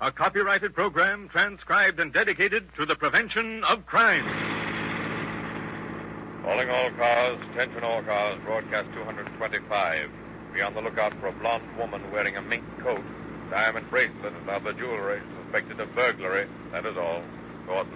a copyrighted program transcribed and dedicated to the prevention of crime. Calling all cars, attention all cars, broadcast 225. Be on the lookout for a blonde woman wearing a mink coat, diamond bracelet, and other jewelry, suspected of burglary. That is all. Gordon.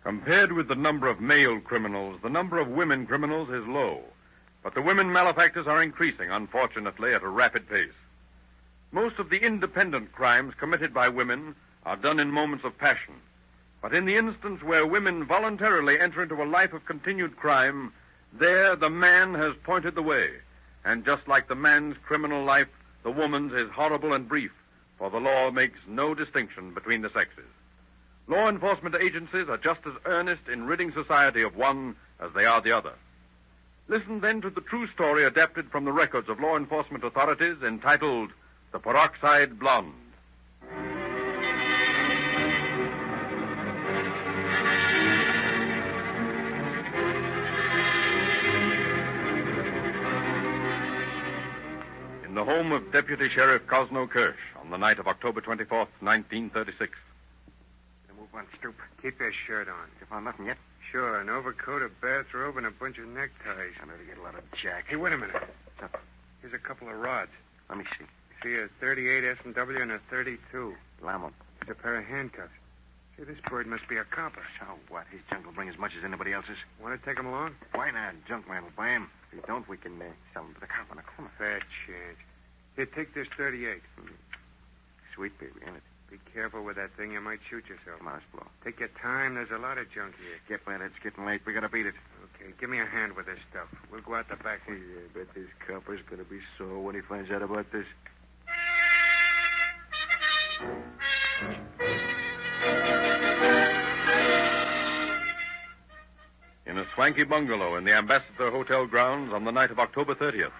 Compared with the number of male criminals, the number of women criminals is low. But the women malefactors are increasing, unfortunately, at a rapid pace. Most of the independent crimes committed by women are done in moments of passion. But in the instance where women voluntarily enter into a life of continued crime, there the man has pointed the way. And just like the man's criminal life, the woman's is horrible and brief, for the law makes no distinction between the sexes. Law enforcement agencies are just as earnest in ridding society of one as they are the other. Listen then to the true story adapted from the records of law enforcement authorities entitled The Peroxide Blond. In the home of Deputy Sheriff Cosno Kirsch on the night of October 24th, 1936. Move on, stoop. Keep your shirt on. You found nothing yet? Sure, an overcoat, a bathrobe, and a bunch of neckties. I better get a lot of jack. Hey, wait a minute. What's up? Here's a couple of rods. Let me see. See a 38 S&W and a 32. Lamb. It's a pair of handcuffs. Say, this bird must be a copper. So what? His junk will bring as much as anybody else's. Want to take him along? Why not? Junk man will buy him. If he don't, we can sell him to the cop on the corner. Fair chance. Here, take this 38. Sweet baby, ain't it? Be careful with that thing. You might shoot yourself. Come on, let's blow. Take your time. There's a lot of junk here. Skip that. It's getting late. We gotta beat it. Okay, give me a hand with this stuff. We'll go out the back way. Yeah, I bet this copper's gonna be sore when he finds out about this. In a swanky bungalow in the Ambassador Hotel grounds on the night of October 30th.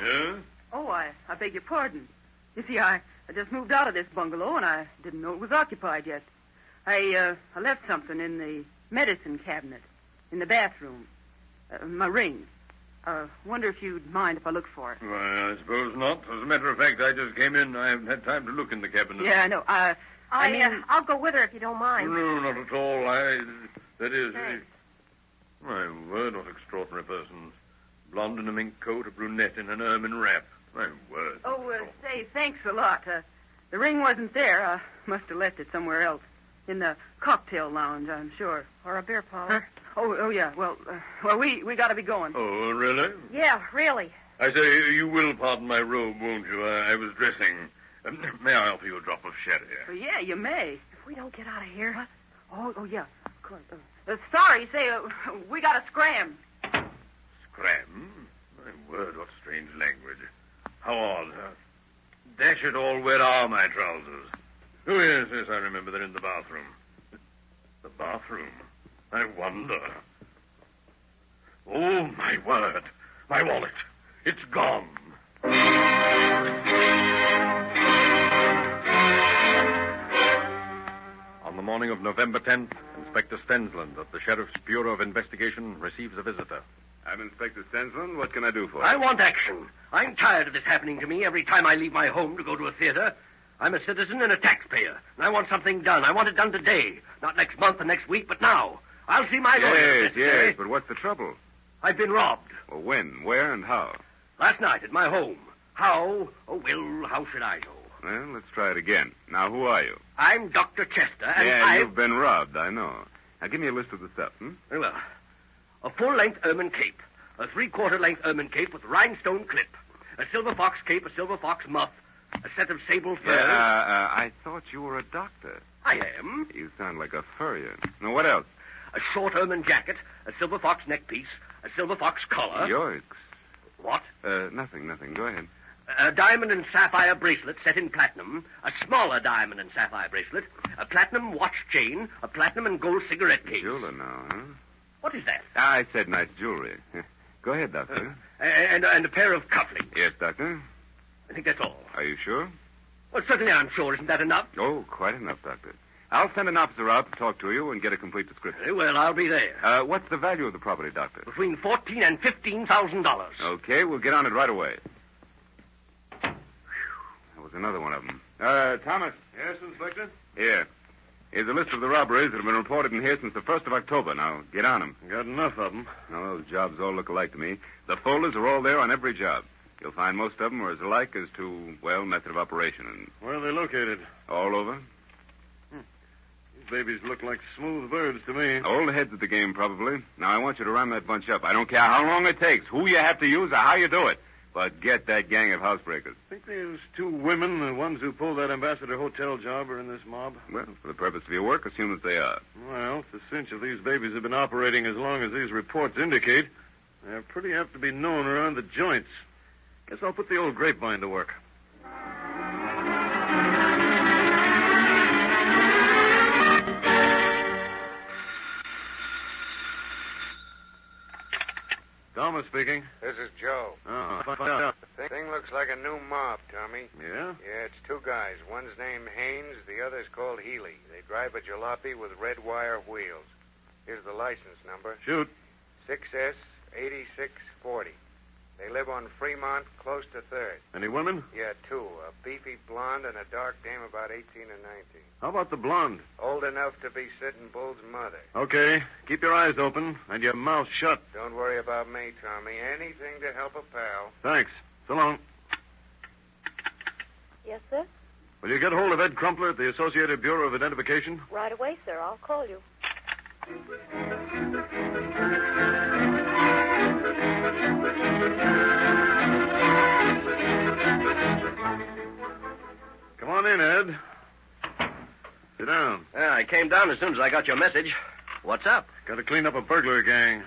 Yeah? Oh, I beg your pardon. You see, I just moved out of this bungalow, and I didn't know it was occupied yet. I left something in the medicine cabinet in the bathroom. My ring. Wonder if you'd mind if I look for it. Why, I suppose not. As a matter of fact, I just came in. I haven't had time to look in the cabinet. Yeah, I know. I mean... I'll go with her if you don't mind. No, not at all. That is... Thanks. My word, what extraordinary persons. Blonde in a mink coat, a brunette in an ermine wrap. My word. Say, thanks a lot. The ring wasn't there. I must have left it somewhere else. In the cocktail lounge, I'm sure. Or a beer parlor. Oh, yeah. Well, we got to be going. Oh, really? Yeah, really. I say, you will pardon my robe, won't you? I was dressing. May I offer you a drop of sherry? Yeah, you may. If we don't get out of here... Huh? Oh, yeah, of course. Sorry, say, we got to scram. Scram? My word, what strange language. How odd, huh? Dash it all, where are my trousers? Oh, yes, I remember. They're in the bathroom. The bathroom? I wonder. Oh, my word. My wallet. It's gone. On the morning of November 10th, Inspector Stensland of the Sheriff's Bureau of Investigation receives a visitor. I'm Inspector Stensland. What can I do for you? I want action. I'm tired of this happening to me every time I leave my home to go to a theater. I'm a citizen and a taxpayer, and I want something done. I want it done today. Not next month or next week, but now. I'll see my lawyer. Yes, but what's the trouble? I've been robbed. Well, when, where, and how? Last night at my home. How? Oh, well, how should I know? Well, let's try it again. Now, who are you? I'm Dr. Chester, and you've been robbed, I know. Now, give me a list of the stuff, Well, a full-length ermine cape, a three-quarter-length ermine cape with rhinestone clip, a silver fox cape, a silver fox muff, a set of sable furs. I thought you were a doctor. I am. You sound like a furrier. Now, what else? A short ermine jacket, a silver fox neckpiece, a silver fox collar. Yoicks. What? Nothing. Go ahead. A diamond and sapphire bracelet set in platinum, a smaller diamond and sapphire bracelet, a platinum watch chain, a platinum and gold cigarette case. Jeweler now, huh? What is that? I said nice jewelry. Go ahead, Doctor. And a pair of cufflinks. Yes, Doctor. I think that's all. Are you sure? Well, certainly I'm sure. Isn't that enough? Oh, quite enough, Doctor. I'll send an officer out to talk to you and get a complete description. Very well, I'll be there. What's the value of the property, Doctor? Between $14,000 and $15,000. Okay, we'll get on it right away. That was another one of them. Thomas. Yes, Inspector? Here. Here's a list of the robberies that have been reported in here since the 1st of October. Now, get on them. Got enough of them. Now, those jobs all look alike to me. The folders are all there on every job. You'll find most of them are as alike as to, well, method of operation. And Where are they located? all over. These babies look like smooth birds to me. Old heads at the game, probably. Now, I want you to round that bunch up. I don't care how long it takes, who you have to use, or how you do it. But get that gang of housebreakers. I think those two women, the ones who pulled that Ambassador Hotel job, are in this mob. Well, for the purpose of your work, assume that they are. Well, it's a cinch if these babies have been operating as long as these reports indicate. They're pretty apt to be known around the joints. Guess I'll put the old grapevine to work. Thomas speaking. This is Joe. The thing looks like a new mob, Tommy. Yeah? Yeah, it's two guys. One's named Haynes, the other's called Healy. They drive a jalopy with red wire wheels. Here's the license number. Shoot. 6S8640. They live on Fremont, close to 3rd. Any women? Yeah, two. A beefy blonde and a dark dame about 18 or 19. How about the blonde? Old enough to be Sitting Bull's mother. Okay. Keep your eyes open and your mouth shut. Don't worry about me, Tommy. Anything to help a pal. Thanks. So long. Yes, sir? Will you get hold of Ed Crumpler at the Associated Bureau of Identification? Right away, sir. I'll call you. Come on in, Ed. Sit down. I came down as soon as I got your message. What's up? Got to clean up a burglar gang.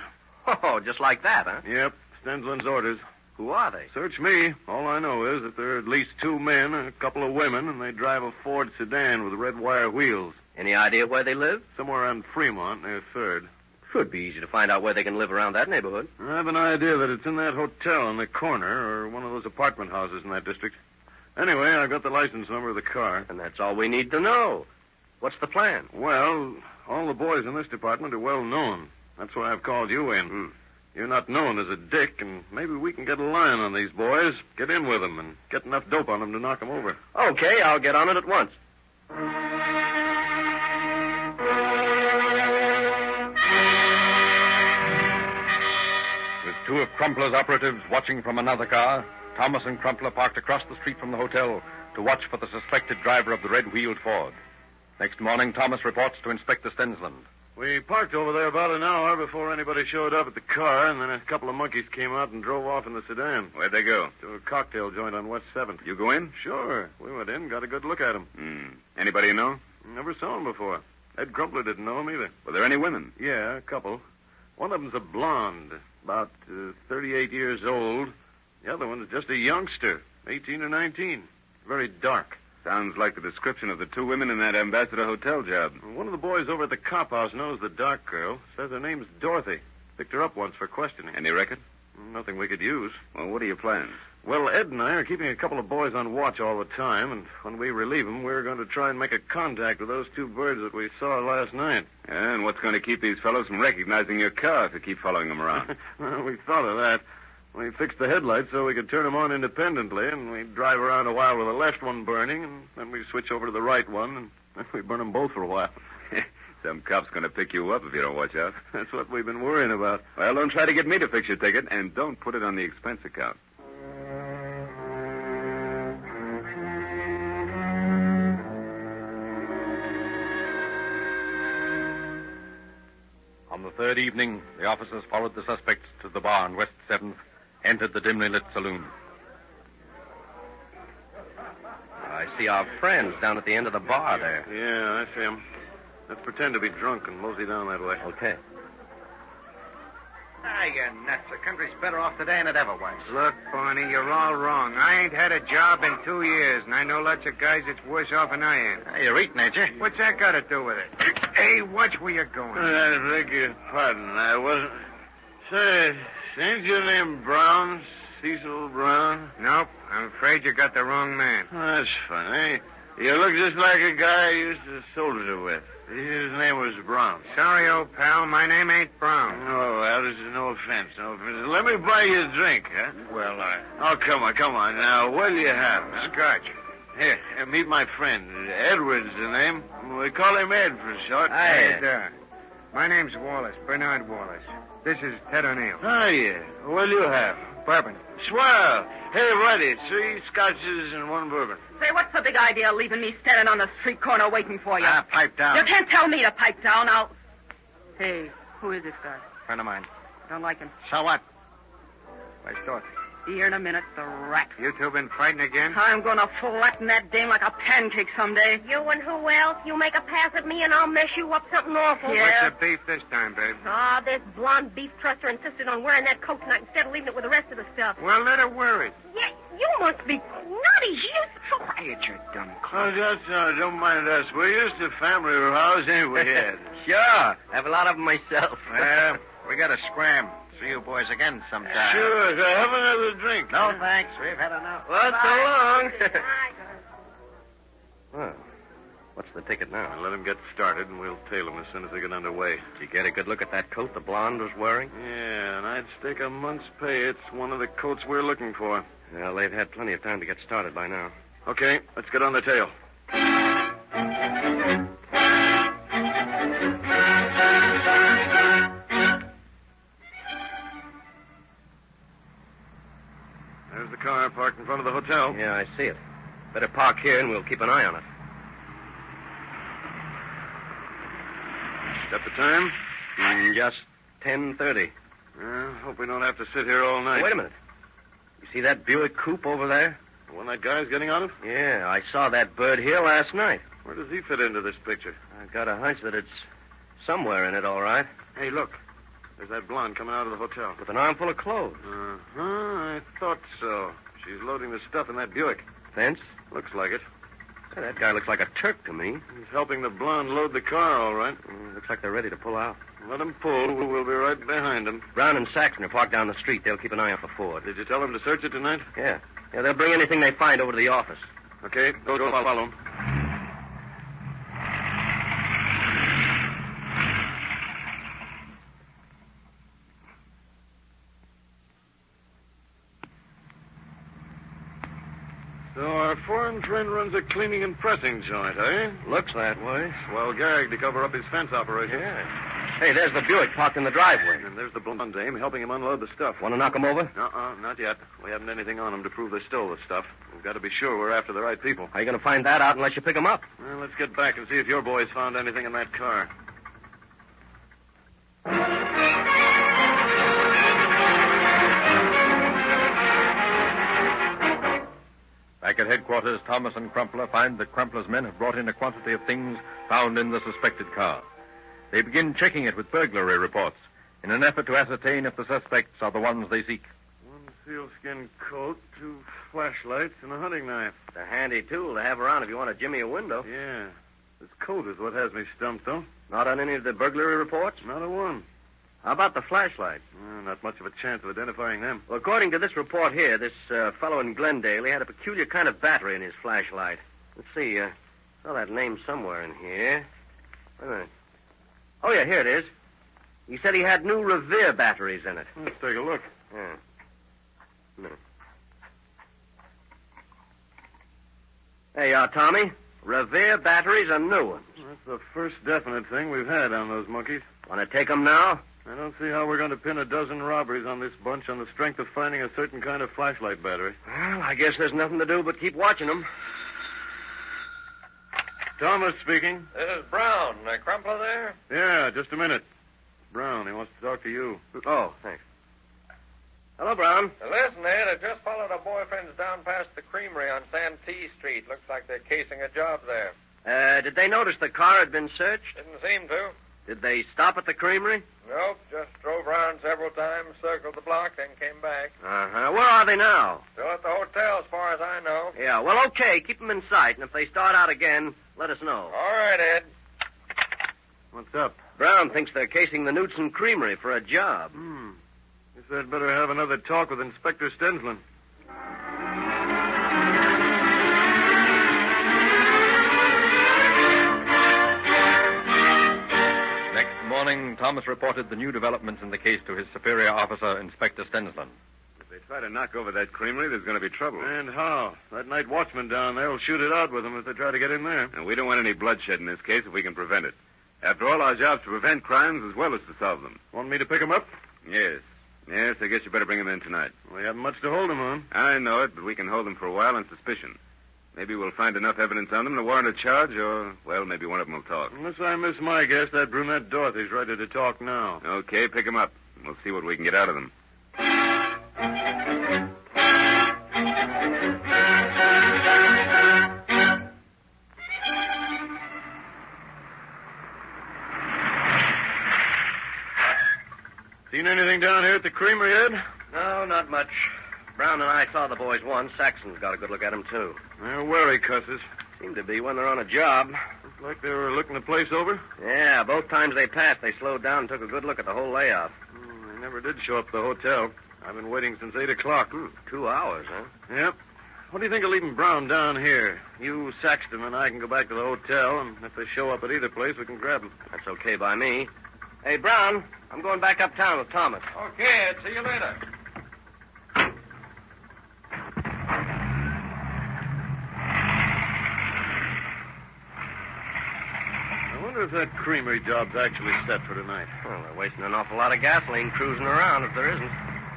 Oh, just like that, huh? Yep. Stensland's orders. Who are they? Search me. All I know is that there are at least two men and a couple of women, and they drive a Ford sedan with red wire wheels. Any idea where they live? Somewhere on Fremont, near 3rd. Should be easy to find out where they can live around that neighborhood. I have an idea that it's in that hotel in the corner or one of those apartment houses in that district. Anyway, I've got the license number of the car. And that's all we need to know. What's the plan? Well, all the boys in this department are well known. That's why I've called you in. You're not known as a dick, and maybe we can get a line on these boys, get in with them, and get enough dope on them to knock them over. Okay, I'll get on it at once. With two of Crumpler's operatives watching from another car, Thomas and Crumpler parked across the street from the hotel to watch for the suspected driver of the red-wheeled Ford. Next morning, Thomas reports to Inspector Stensland. We parked over there about an hour before anybody showed up at the car, and then a couple of monkeys came out and drove off in the sedan. Where'd they go? To a cocktail joint on West 7th. You go in? Sure. We went in, got a good look at them. Anybody you know? Never saw them before. Ed Crumpler didn't know them either. Were there any women? Yeah, a couple. One of them's a blonde, about 38 years old. The other one's just a youngster, 18 or 19. Very dark. Sounds like the description of the two women in that Ambassador Hotel job. One of the boys over at the cop house knows the dark girl. Says her name's Dorothy. Picked her up once for questioning. Any record? Nothing we could use. Well, what are your plans? Well, Ed and I are keeping a couple of boys on watch all the time, and when we relieve them, we're going to try and make a contact with those two birds that we saw last night. And what's going to keep these fellows from recognizing your car if you keep following them around? Well, we thought of that. We fixed the headlights so we could turn them on independently, and we drive around a while with the left one burning, and then we switch over to the right one, and then we burn them both for a while. Some cop's going to pick you up if you don't watch out. That's what we've been worrying about. Well, don't try to get me to fix your ticket, and don't put it on the expense account. On the third evening, the officers followed the suspects to the bar on West 7th, entered the dimly lit saloon. I see our friends down at the end of the bar there. Yeah, I see them. Let's pretend to be drunk and mosey down that way. Okay. You nuts. The country's better off today than it ever was. Look, Barney, you're all wrong. I ain't had a job in 2 years, and I know lots of guys that's worse off than I am. You're eating, ain't you? What's that got to do with it? Hey, watch where you're going. I beg your pardon. I wasn't... Say, ain't your name Brown? Cecil Brown? Nope, I'm afraid you got the wrong man. Oh, that's funny. You look just like a guy I used to soldier with. His name was Brown. Sorry, old pal, my name ain't Brown. Oh, well, this is no offense, no offense. Let me buy you a drink, huh? Well, Oh, come on. Now, what do you have? Scotch. Here, meet my friend. Edward's the name. We call him Ed for short. Ed, my name's Wallace, Bernard Wallace. This is Ted O'Neill. Oh, yeah. What do you have? Bourbon. Swell. Hey, buddy, 3 scotches and 1 bourbon. Say, what's the big idea of leaving me standing on the street corner waiting for you? Pipe down. You can't tell me to pipe down. Hey, who is this guy? Friend of mine. Don't like him. So what? Where's Dorothy? Be here in a minute, the rat. You two been fighting again? I'm gonna flatten that dame like a pancake someday. You and who else? You make a pass at me and I'll mess you up something awful. Yeah. What's the beef this time, babe? This blonde beef truster insisted on wearing that coat tonight instead of leaving it with the rest of the stuff. Well, let her wear it. Yeah, you must be nutty. You... Quiet, you dumb Oh, clown. just don't mind us. We're used to family rows anyway, Ed. Sure. I have a lot of them myself. Well, we got to scram. See you boys again sometime. Sure, have another drink. No, thanks. We've had enough. Well, so long. Bye. Well, what's the ticket now? Let him get started, and we'll tail him as soon as they get underway. Did you get a good look at that coat the blonde was wearing? Yeah, and I'd stake a month's pay. It's one of the coats we're looking for. Well, they've had plenty of time to get started by now. Okay, let's get on the tail. There's the car parked in front of the hotel. Yeah, I see it. Better park here and we'll keep an eye on it. Is that the time? Just 10:30. Hope we don't have to sit here all night. Wait a minute. You see that Buick coupe over there? The one that guy's getting out of? Yeah, I saw that bird here last night. Where does he fit into this picture? I've got a hunch that it's somewhere in it, all right. Hey, look. There's that blonde coming out of the hotel. With an armful of clothes. Uh-huh, I thought so. She's loading the stuff in that Buick. Fence? Looks like it. Hey, that guy looks like a Turk to me. He's helping the blonde load the car, all right. Looks like they're ready to pull out. Let him pull. We'll be right behind him. Brown and Saxon are parked down the street. They'll keep an eye out for Ford. Did you tell them to search it tonight? Yeah, they'll bring anything they find over to the office. Okay, go follow him. So our foreign friend runs a cleaning and pressing joint, eh? Looks that way. Swell gag to cover up his fence operation. Yeah. Hey, there's the Buick parked in the driveway. And there's the blonde dame helping him unload the stuff. Want to knock him over? Not yet. We haven't anything on him to prove they stole the stuff. We've got to be sure we're after the right people. How are you going to find that out unless you pick them up? Well, let's get back and see if your boys found anything in that car. Back at headquarters, Thomas and Crumpler find that Crumpler's men have brought in a quantity of things found in the suspected car. They begin checking it with burglary reports in an effort to ascertain if the suspects are the ones they seek. One sealskin coat, 2 flashlights, and a hunting knife. It's a handy tool to have around if you want to jimmy a window. Yeah. This coat is what has me stumped, though. Not on any of the burglary reports? Not a one. How about the flashlights? Not much of a chance of identifying them. Well, according to this report here, this fellow in Glendale, he had a peculiar kind of battery in his flashlight. Let's see, saw that name somewhere in here. Wait a minute. Oh, yeah, here it is. He said he had new Revere batteries in it. Let's take a look. Yeah. No. There you are, Tommy. Revere batteries are new ones. That's the first definite thing we've had on those monkeys. Want to take them now? I don't see how we're going to pin a dozen robberies on this bunch on the strength of finding a certain kind of flashlight battery. Well, I guess there's nothing to do but keep watching them. Thomas speaking. This is Brown. Crumpler there? Yeah, just a minute. Brown, he wants to talk to you. Oh, thanks. Hello, Brown. Listen, Ed, I just followed our boyfriends down past the creamery on Santee Street. Looks like they're casing a job there. Did they notice the car had been searched? Didn't seem to. Did they stop at the creamery? Nope, just drove around several times, circled the block, then came back. Uh-huh. Where are they now? Still at the hotel, as far as I know. Yeah, well, okay. Keep them in sight, and if they start out again, let us know. All right, Ed. What's up? Brown thinks they're casing the Knudsen Creamery for a job. Guess I'd better have another talk with Inspector Stensland. Next morning, Thomas reported the new developments in the case to his superior officer, Inspector Stensland. If they try to knock over that creamery, there's going to be trouble. And how? That night watchman down there will shoot it out with them if they try to get in there. And we don't want any bloodshed in this case if we can prevent it. After all, our job's to prevent crimes as well as to solve them. Want me to pick them up? Yes. Yes, I guess you better bring them in tonight. We haven't much to hold them on. I know it, but we can hold them for a while on suspicion. Maybe we'll find enough evidence on them to warrant a charge, or, well, maybe one of them will talk. Unless I miss my guess, that brunette Dorothy's ready to talk now. Okay, pick them up. We'll see what we can get out of them. Seen anything down here at the creamery, Ed? No, not much. Brown and I saw the boys once. Saxon's got a good look at them, too. They're wary cusses. Seem to be when they're on a job. Looks like they were looking the place over. Yeah, both times they passed, they slowed down and took a good look at the whole layout. They never did show up at the hotel. I've been waiting since 8 o'clock. 2 hours, huh? Yep. What do you think of leaving Brown down here? You, Saxton, and I can go back to the hotel, and if they show up at either place, we can grab them. That's okay by me. Hey, Brown, I'm going back uptown with Thomas. Okay, Ed. See you later. I wonder if that creamery job's actually set for tonight. Well, they're wasting an awful lot of gasoline cruising around if there isn't.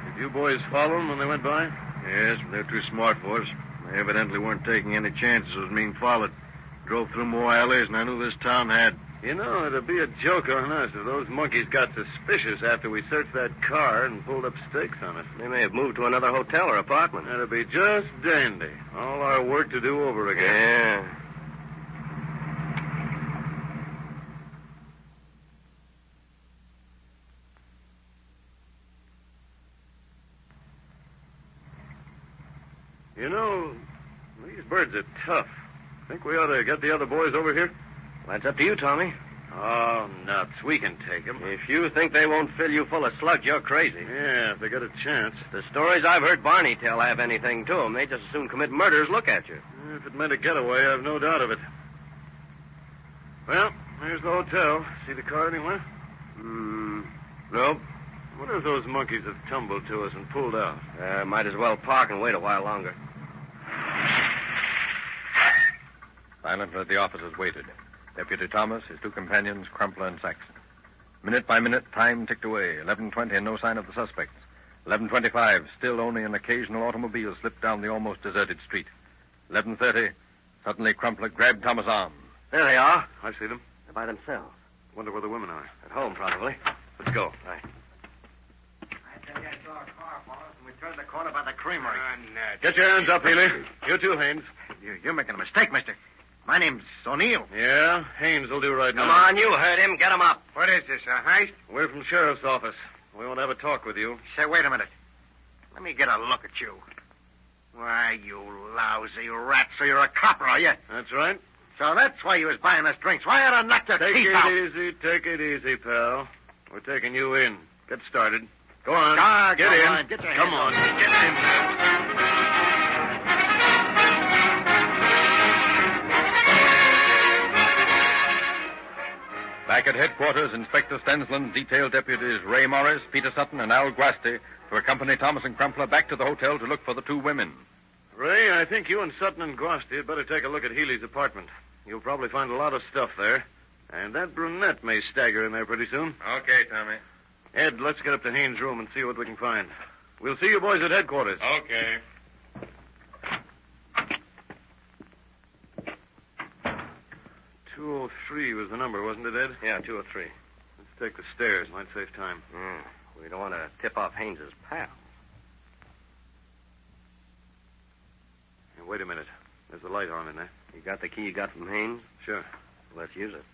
Did you boys follow them when they went by? Yes, but they're too smart for us. They evidently weren't taking any chances with being followed. Drove through more alleys than I knew this town had. You know, it'd be a joke on us if those monkeys got suspicious after we searched that car and pulled up stakes on it. They may have moved to another hotel or apartment. That'd be just dandy. All our work to do over again. Yeah. You know, these birds are tough. Think we ought to get the other boys over here? Well, that's up to you, Tommy. Oh, nuts. We can take them. If you think they won't fill you full of slugs, you're crazy. Yeah, if they get a chance. The stories I've heard Barney tell have anything to them. They just as soon commit murder as look at you. If it meant a getaway, I've no doubt of it. Well, there's the hotel. See the car anywhere? Nope. What if those monkeys have tumbled to us and pulled out? Might as well park and wait a while longer. Silently, the officers waited. Deputy Thomas, his 2 companions, Crumpler and Saxon. Minute by minute, time ticked away. 11:20 and no sign of the suspects. 11:25, still only an occasional automobile slipped down the almost deserted street. 11:30, suddenly Crumpler grabbed Thomas' arm. There they are. I see them. They're by themselves. Wonder where the women are. At home, probably. Let's go. Right. I think I saw a car off, Wallace, and we turned the corner by the creamery. Get your hands up, Healy. You too, Haynes. You're making a mistake, mister. My name's O'Neill. Yeah, Haynes will do right now. Come on, you heard him. Get him up. What is this, a heist? We're from Sheriff's office. We want to have a talk with you. Say, wait a minute. Let me get a look at you. Why, you lousy rat, so you're a copper, are you? That's right. So that's why you was buying us drinks. Why had I knocked your Take teeth it out? easy, take it easy, pal. We're taking you in. Get started. Go on. Ah, get go in. on, get your Come hands on. up. Get in. Back at headquarters, Inspector Stensland detailed deputies Ray Morris, Peter Sutton, and Al Guasti to accompany Thomas and Crumpler back to the hotel to look for the two women. Ray, I think you and Sutton and Guasti had better take a look at Healy's apartment. You'll probably find a lot of stuff there. And that brunette may stagger in there pretty soon. Okay, Tommy. Ed, let's get up to Haynes' room and see what we can find. We'll see you boys at headquarters. Okay. .203 was the number, wasn't it, Ed? Yeah, 203. Let's take the stairs. Might save time. We don't want to tip off Haynes's pal. Hey, wait a minute. There's the light on in there. You got the key you got from Haynes? Sure. Let's use it.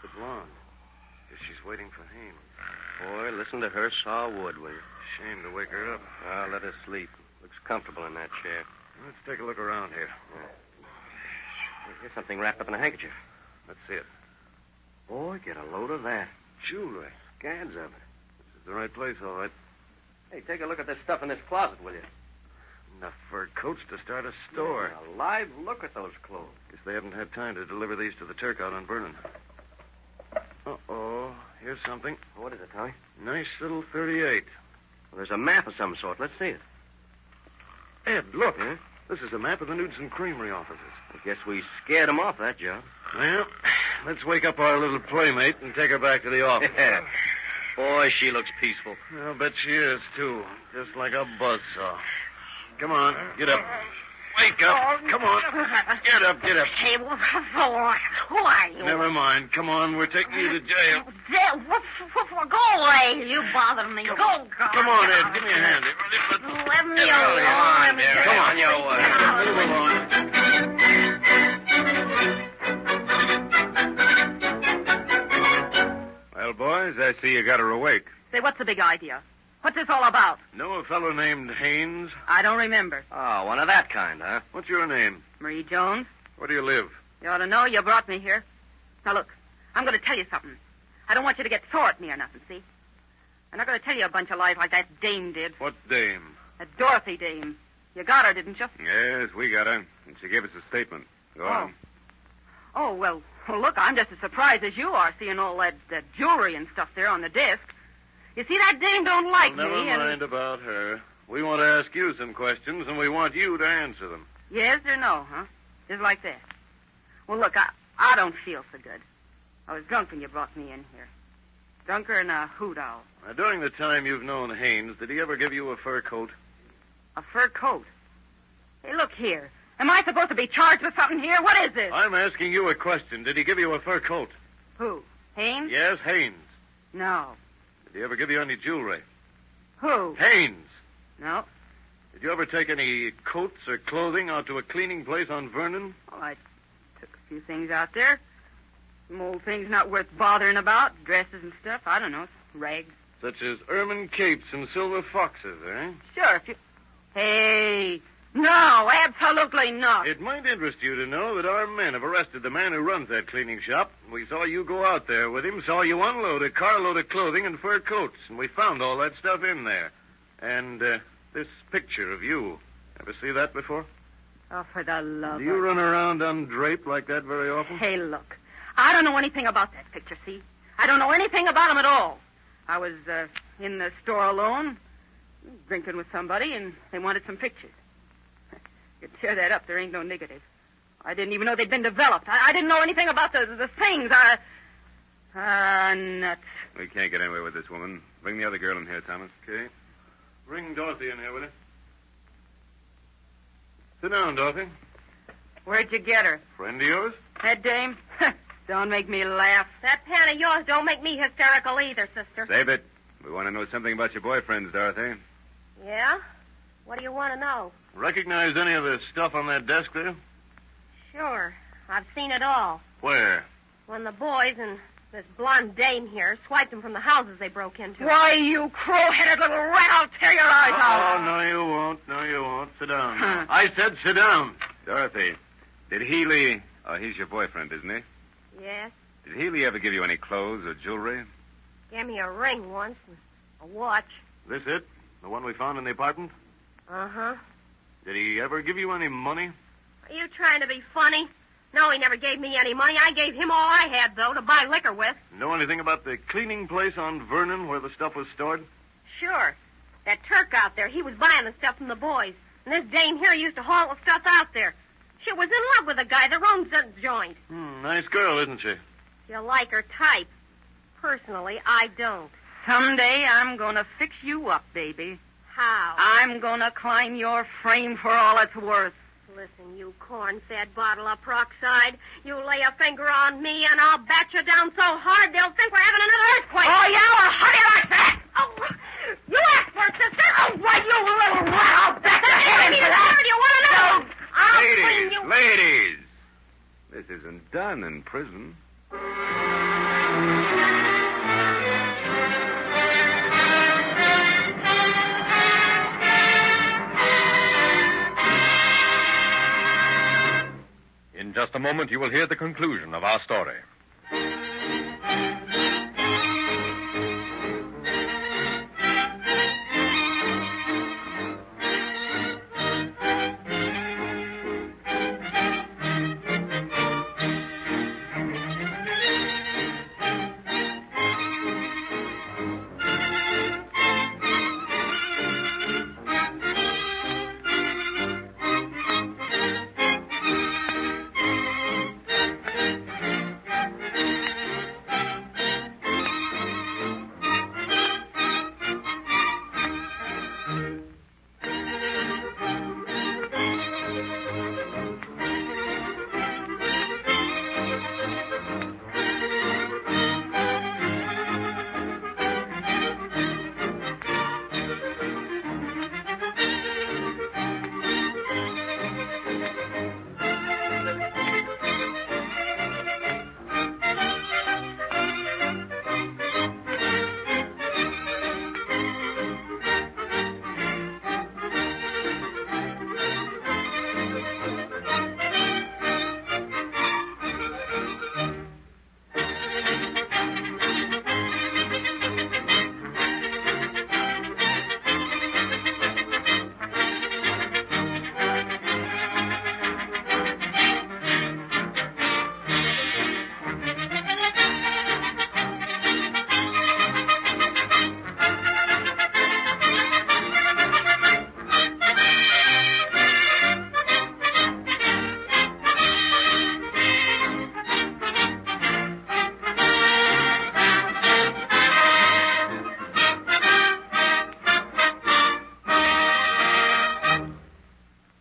The blonde. Guess she's waiting for Haynes. Boy, listen to her saw wood, will you? Shame to wake her up. Well, let her sleep. Looks comfortable in that chair. Let's take a look around here. Here's something wrapped up in a handkerchief. Let's see it. Boy, get a load of that. Jewelry. Scads of it. This is the right place, all right. Hey, take a look at this stuff in this closet, will you? Enough fur coats to start a store. Yeah, a live look at those clothes. Guess they haven't had time to deliver these to the Turk out on Vernon. Uh-oh. Here's something. What is it, Tommy? Nice little 38. Well, there's a map of some sort. Let's see it. Ed, look. Huh? This is a map of the Knudsen Creamery offices. I guess we scared him off that job. Well, let's wake up our little playmate and take her back to the office. Boy, she looks peaceful. I'll bet she is, too. Just like a buzzsaw. Come on, get up. Wake up. Come on. Get up, get up. Hey, who are you? Never mind. Come on, we're taking you to jail. Go away. You bother me. Go. Come on, Ed. Give me a hand. Let me alone. on, dear. Come on, your way. Move along. Well, boys, I see you got her awake. Say, what's the big idea? What's this all about? Know a fellow named Haynes? I don't remember. Oh, one of that kind, huh? What's your name? Marie Jones? Where do you live? You ought to know you brought me here. Now, look, I'm going to tell you something. I don't want you to get sore at me or nothing, see? I'm not going to tell you a bunch of lies like that dame did. What dame? That Dorothy dame. You got her, didn't you? Yes, we got her. And she gave us a statement. Go on. Oh, well, look, I'm just as surprised as you are seeing all that jewelry and stuff there on the desk. You see, that dame don't like Well, me. never mind about her. We want to ask you some questions, and we want you to answer them. Yes or no, huh? Just like that. Well, look, I don't feel so good. I was drunk when you brought me in here. Drunker than a hoot owl. Now, during the time you've known Haynes, did he ever give you a fur coat? A fur coat. Hey, look here. Am I supposed to be charged with something here? What is this? I'm asking you a question. Did he give you a fur coat? Who? Haynes? Yes, Haynes. No. Did he ever give you any jewelry? Who? Haynes. No. Did you ever take any coats or clothing out to a cleaning place on Vernon? Well, I took a few things out there. Some old things not worth bothering about. Dresses and stuff. I don't know. Rags. Such as ermine capes and silver foxes, eh? Sure, if you... Hey... No, absolutely not. It might interest you to know that our men have arrested the man who runs that cleaning shop. We saw you go out there with him, saw you unload a carload of clothing and fur coats, and we found all that stuff in there. And this picture of you. Ever see that before? Oh, for the love Do you of... run around undraped like that very often? Hey, look. I don't know anything about that picture, see? I don't know anything about him at all. I was in the store alone, drinking with somebody, and they wanted some pictures. You tear that up, there ain't no negative. I didn't even know they'd been developed. I didn't know anything about the things. Nuts. We can't get anywhere with this woman. Bring the other girl in here, Thomas. Okay. Bring Dorothy in here, will you? Sit down, Dorothy. Where'd you get her? Friend of yours? That dame? Don't make me laugh. That pan of yours don't make me hysterical either, sister. Save it. We want to know something about your boyfriends, Dorothy. Yeah? What do you want to know? Recognize any of the stuff on that desk there? Sure. I've seen it all. Where? When the boys and this blonde dame here swiped them from the houses they broke into. Why, you crow-headed little rat, I'll tear your eyes out. Oh, no, you won't. No, you won't. Sit down. I said sit down. Dorothy, did Healy... Oh, he's your boyfriend, isn't he? Yes? Did Healy ever give you any clothes or jewelry? Gave me a ring once and a watch. This it? The one we found in the apartment? Uh-huh. Did he ever give you any money? Are you trying to be funny? No, he never gave me any money. I gave him all I had, though, to buy liquor with. Know anything about the cleaning place on Vernon where the stuff was stored? Sure. That Turk out there, he was buying the stuff from the boys. And this dame here used to haul the stuff out there. She was in love with the guy that owns the joint. Nice girl, isn't she? You like her type. Personally, I don't. Someday I'm gonna fix you up, baby. How? I'm gonna climb your frame for all it's worth. Listen, you corn-fed bottle of Peroxide. You lay a finger on me, and I'll bat you down so hard they'll think we're having another earthquake. Oh, yeah? Well, how do you like that? Oh, you asked for it, sister. Oh, why, you little rat. I'll bet your head in for that. Do you want to know? I'll clean you. Ladies! This isn't done in prison. In just a moment, you will hear the conclusion of our story.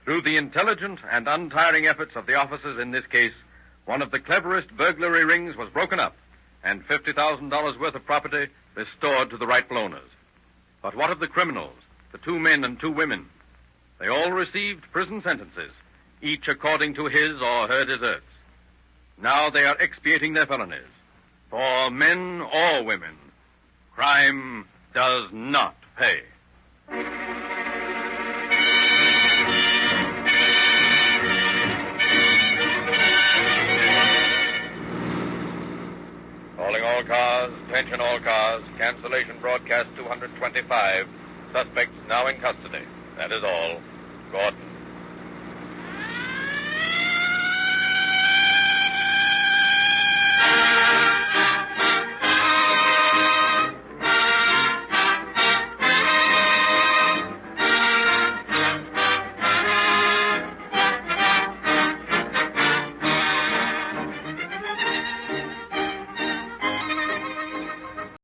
Through the intelligent and untiring efforts of the officers in this case, one of the cleverest burglary rings was broken up and $50,000 worth of property restored to the rightful owners. But what of the criminals, the 2 men and 2 women? They all received prison sentences, each according to his or her deserts. Now they are expiating their felonies. For men or women, crime does not pay. Calling all cars, attention all cars, cancellation broadcast 225. Suspects now in custody. That is all. Gordon.